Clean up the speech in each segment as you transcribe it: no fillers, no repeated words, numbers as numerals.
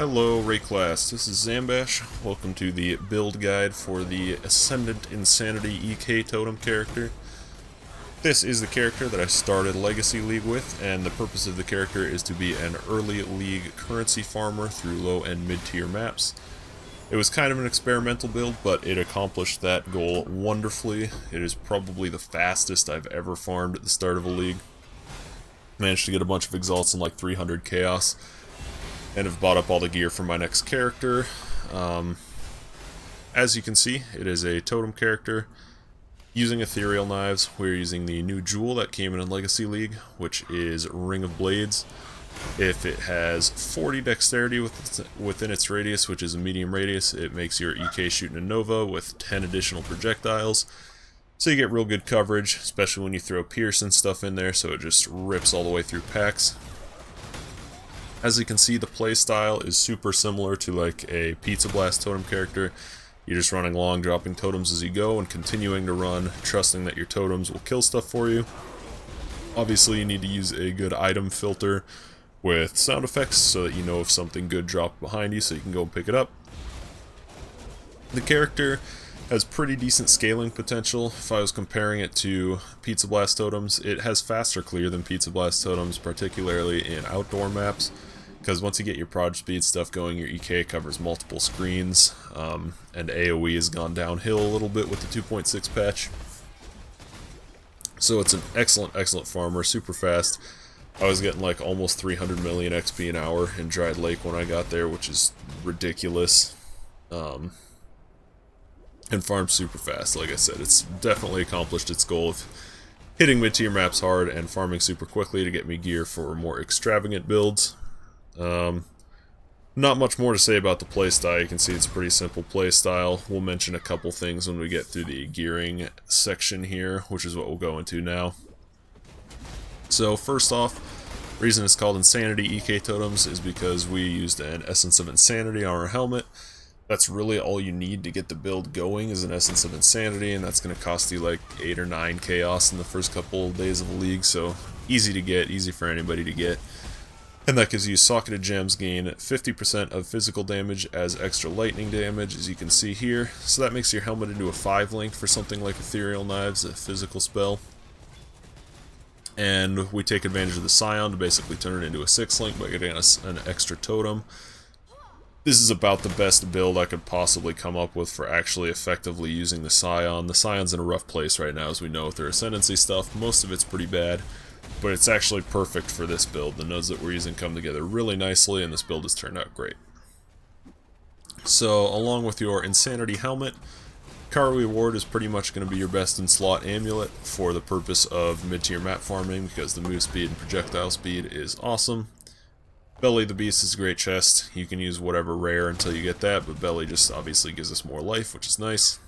Hello, Rayclass. This is Zambash. Welcome to the build guide for the Ascendant Insanity EK Totem character. This is the character that I started Legacy League with, and the purpose of the character is to be an early league currency farmer through low and mid-tier maps. It was kind of an experimental build, but it accomplished that goal wonderfully. It is probably the fastest I've ever farmed at the start of a league. Managed to get a bunch of exalts in like 300 chaos. And have bought up all the gear for my next character. As you can see, it is a totem character. Using ethereal knives, we're using the new jewel that came in Legacy League, which is Ring of Blades. If it has 40 dexterity within its radius, which is a medium radius, it makes your EK shooting a Nova with 10 additional projectiles. So you get real good coverage, especially when you throw Pierce and stuff in there, so it just rips all the way through packs. As you can see, the playstyle is super similar to like a Pizza Blast totem character. You're just running long, dropping totems as you go, and continuing to run, trusting that your totems will kill stuff for you. Obviously, you need to use a good item filter with sound effects so that you know if something good dropped behind you so you can go and pick it up. The character has pretty decent scaling potential. If I was comparing it to Pizza Blast totems, it has faster clear than Pizza Blast totems, particularly in outdoor maps. Because once you get your proj speed stuff going, your EK covers multiple screens, and AoE has gone downhill a little bit with the 2.6 patch. So it's an excellent farmer, super fast. I was getting like almost 300 million XP an hour in Dried Lake when I got there, which is ridiculous. And farms super fast. Like I said, it's definitely accomplished its goal of hitting mid-tier maps hard and farming super quickly to get me gear for more extravagant builds. Not much more to say about the playstyle. You can see it's a pretty simple playstyle. We'll mention a couple things when we get through the gearing section here, which is what we'll go into now. So first off, the reason it's called Insanity EK Totems is because we used an Essence of Insanity on our helmet. That's really all you need to get the build going, is an Essence of Insanity, and that's going to cost you like 8 or 9 chaos in the first couple of days of the league, so easy to get, easy for anybody to get. And that gives you Socketed Gems gain 50% of physical damage as extra lightning damage, as you can see here. So that makes your helmet into a 5-link for something like Ethereal Knives, a physical spell. And we take advantage of the Scion to basically turn it into a 6-link by getting us an extra totem. This is about the best build I could possibly come up with for actually effectively using the Scion. The Scion's in a rough place right now, as we know with their Ascendancy stuff. Most of it's pretty bad. But it's actually perfect for this build. The nodes that we're using come together really nicely, and this build has turned out great. So, along with your Insanity Helmet, Karu'i Ward is pretty much going to be your best in slot amulet for the purpose of mid-tier map farming, because the move speed and projectile speed is awesome. Belly the Beast is a great chest. You can use whatever rare until you get that, but Belly just obviously gives us more life, which is nice.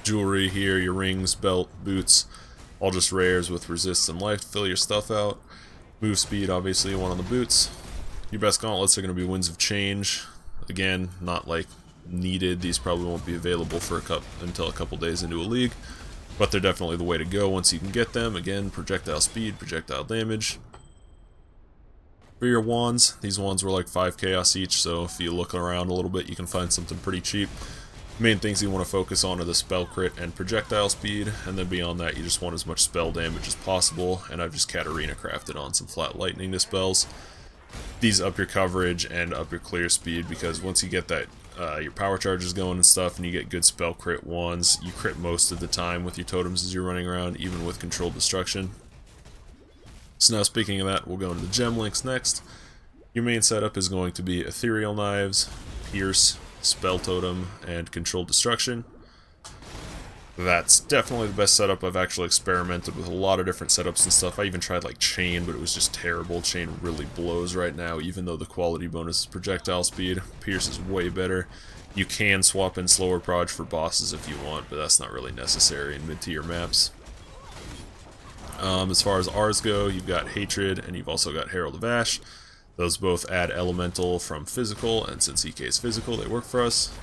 Jewelry here, your rings, belt, boots, all just rares with resists and life to fill your stuff out. Move speed, obviously, one on the boots. Your best gauntlets are going to be Winds of Change. Again, not like needed. These probably won't be available for until a couple days into a league, but they're definitely the way to go once you can get them. Again, projectile speed, projectile damage. For your wands, these wands were like 5 chaos each, so if you look around a little bit, you can find something pretty cheap. Main things you want to focus on are the spell crit and projectile speed, and then beyond that you just want as much spell damage as possible, and I've just Katarina crafted on some flat lightning dispels. These up your coverage and up your clear speed, because once you get that your power charges going and stuff, and you get good spell crit ones, you crit most of the time with your totems as you're running around, even with controlled destruction. So now, speaking of that, we'll go into the gem links next. Your main setup is going to be Ethereal Knives, Pierce, Spell Totem, and Controlled Destruction. That's definitely the best setup. I've actually experimented with a lot of different setups and stuff. I even tried like Chain, but it was just terrible. Chain really blows right now, even though the quality bonus is projectile speed. Pierce is way better. You can swap in slower proj for bosses if you want, but that's not really necessary in mid-tier maps. As far as R's go, you've got Hatred, and you've also got Herald of Ash. Those both add elemental from physical, and since EK is physical, they work for us.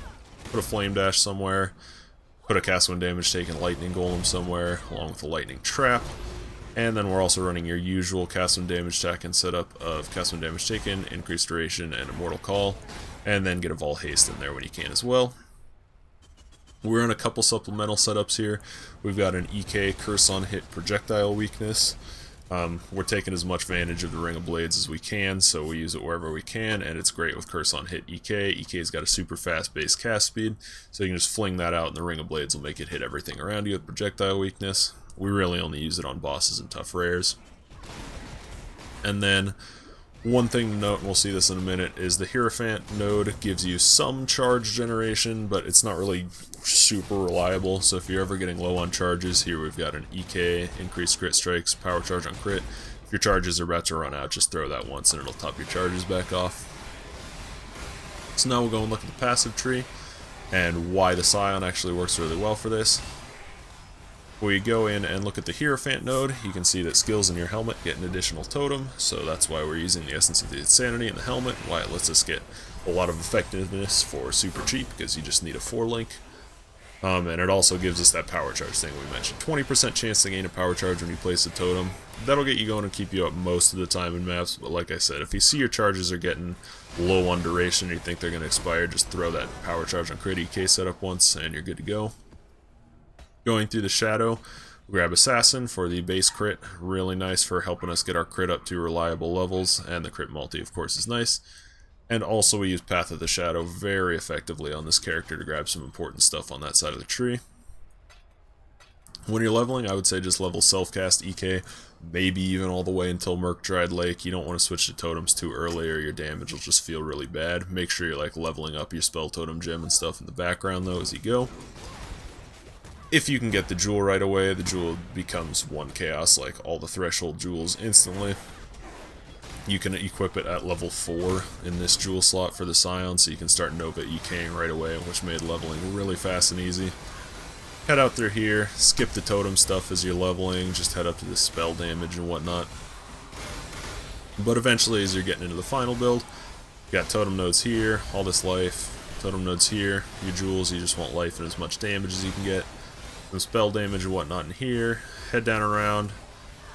Put a Flame Dash somewhere. Put a cast when damage taken lightning golem somewhere, along with a lightning trap. And then we're also running your usual cast when damage taken setup of cast when damage taken, increased duration, and immortal call. And then get a Vol Haste in there when you can as well. We're in a couple supplemental setups here. We've got an EK Curse on Hit projectile weakness. We're taking as much advantage of the Ring of Blades as we can, so we use it wherever we can, and it's great with Curse on Hit EK. EK's got a super fast base cast speed, so you can just fling that out and the Ring of Blades will make it hit everything around you with projectile weakness. We really only use it on bosses and tough rares. And then one thing to note, and we'll see this in a minute, is the Hierophant node gives you some charge generation, but it's not really super reliable. So if you're ever getting low on charges, here we've got an EK, increased crit strikes, power charge on crit. If your charges are about to run out, just throw that once and it'll top your charges back off. So now we'll go and look at the passive tree and why the Scion actually works really well for this. We go in and look at the Hierophant node, you can see that skills in your helmet get an additional totem, so that's why we're using the Essence of the Insanity in the helmet, why it lets us get a lot of effectiveness for super cheap, because you just need a 4-link. And it also gives us that power charge thing we mentioned. 20% chance to gain a power charge when you place a totem. That'll get you going and keep you up most of the time in maps, but like I said, if you see your charges are getting low on duration and you think they're going to expire, just throw that power charge on crit EK setup once and you're good to go. Going through the shadow, we grab Assassin for the base crit, really nice for helping us get our crit up to reliable levels, and the crit multi of course is nice. And also we use Path of the Shadow very effectively on this character to grab some important stuff on that side of the tree. When you're leveling, I would say just level self-cast EK, maybe even all the way until Murk-Dried Lake. You don't want to switch to totems too early or your damage will just feel really bad. Make sure you're like leveling up your spell totem gem and stuff in the background though as you go. If you can get the jewel right away, the jewel becomes 1 chaos, like all the threshold jewels instantly. You can equip it at level 4 in this jewel slot for the Scion, so you can start Nova EKing right away, which made leveling really fast and easy. Head out through here, skip the totem stuff as you're leveling, just head up to the spell damage and whatnot. But eventually, as you're getting into the final build, you got totem nodes here, all this life, totem nodes here, your jewels, you just want life and as much damage as you can get. Some spell damage and whatnot in here. Head down around.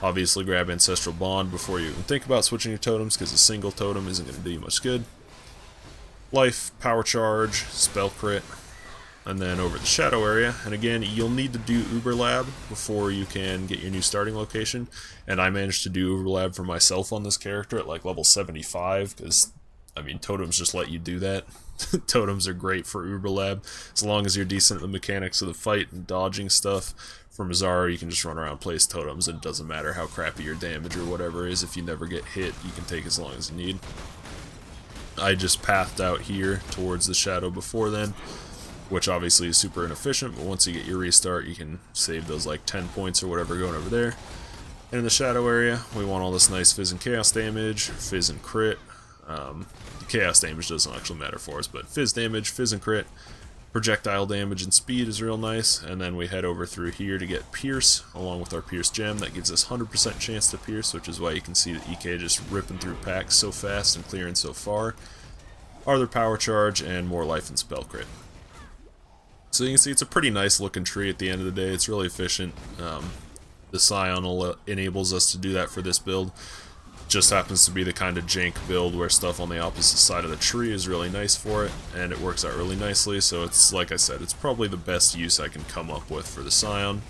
Obviously grab Ancestral Bond before you even think about switching your totems, because a single totem isn't going to do you much good. Life, power charge, spell crit, and then over the shadow area. And again, you'll need to do Uber Lab before you can get your new starting location. And I managed to do Uber Lab for myself on this character at like level 75, because I mean, totems just let you do that. Totems are great for Uber Lab, as long as you're decent at the mechanics of the fight and dodging stuff. For Mazzara, you can just run around, place totems, and it doesn't matter how crappy your damage or whatever is. If you never get hit, you can take as long as you need. I just pathed out here towards the shadow before then, which obviously is super inefficient, but once you get your restart, you can save those like 10 points or whatever going over there. And in the shadow area, we want all this nice Fizz and Chaos damage, Fizz and crit. Chaos damage doesn't actually matter for us, but Fizz damage, Fizz and crit, projectile damage and speed is real nice, and then we head over through here to get Pierce, along with our Pierce gem. That gives us 100% chance to Pierce, which is why you can see the EK just ripping through packs so fast and clearing so far. Other power charge, and more life and spell crit. So you can see it's a pretty nice looking tree at the end of the day. It's really efficient. The Scion enables us to do that for this build. Just happens to be the kind of jank build where stuff on the opposite side of the tree is really nice for it, and it works out really nicely, so it's, like I said, it's probably the best use I can come up with for the Scion.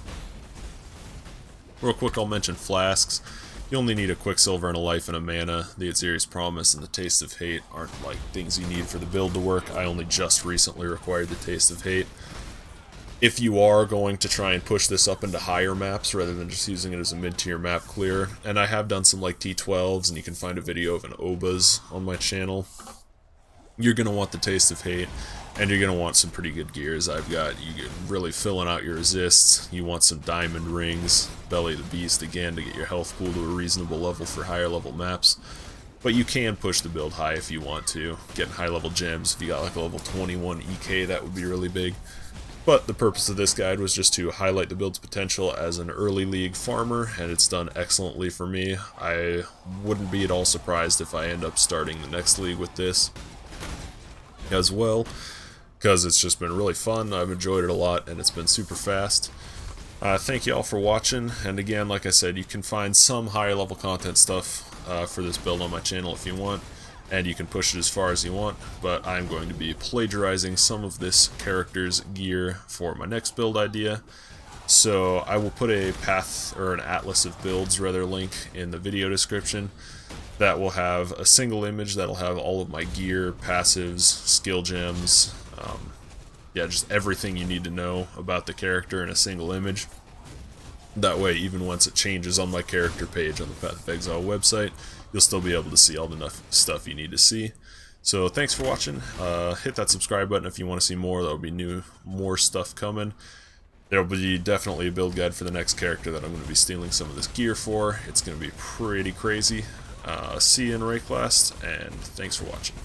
Real quick, I'll mention Flasks. You only need a Quicksilver and a life and a mana. The Aziri's Promise and the Taste of Hate aren't like things you need for the build to work. I only just recently required the Taste of Hate. If you are going to try and push this up into higher maps rather than just using it as a mid-tier map clear, and I have done some like T12s, and you can find a video of an Obas on my channel, you're going to want the Taste of Hate, and you're going to want some pretty good gears. I've got you really filling out your resists, you want some diamond rings, Belly the Beast again to get your health pool to a reasonable level for higher level maps. But you can push the build high if you want to, getting high level gems. If you got like a level 21 EK, that would be really big. But the purpose of this guide was just to highlight the build's potential as an early league farmer, and it's done excellently for me. I wouldn't be at all surprised if I end up starting the next league with this as well, because it's just been really fun. I've enjoyed it a lot, and it's been super fast. Thank you all for watching, and again, like I said, you can find some higher level content stuff for this build on my channel if you want, and you can push it as far as you want, but I'm going to be plagiarizing some of this character's gear for my next build idea. So I will put a path, or an atlas of builds rather, link in the video description that will have a single image that'll have all of my gear, passives, skill gems, yeah, just everything you need to know about the character in a single image. That way, even once it changes on my character page on the Path of Exile website, you'll still be able to see all the stuff you need to see. So thanks for watching. Hit that subscribe button if you want to see more. There'll be more stuff coming. There'll be definitely a build guide for the next character that I'm going to be stealing some of this gear for. It's going to be pretty crazy. See you in Rayclast, and thanks for watching.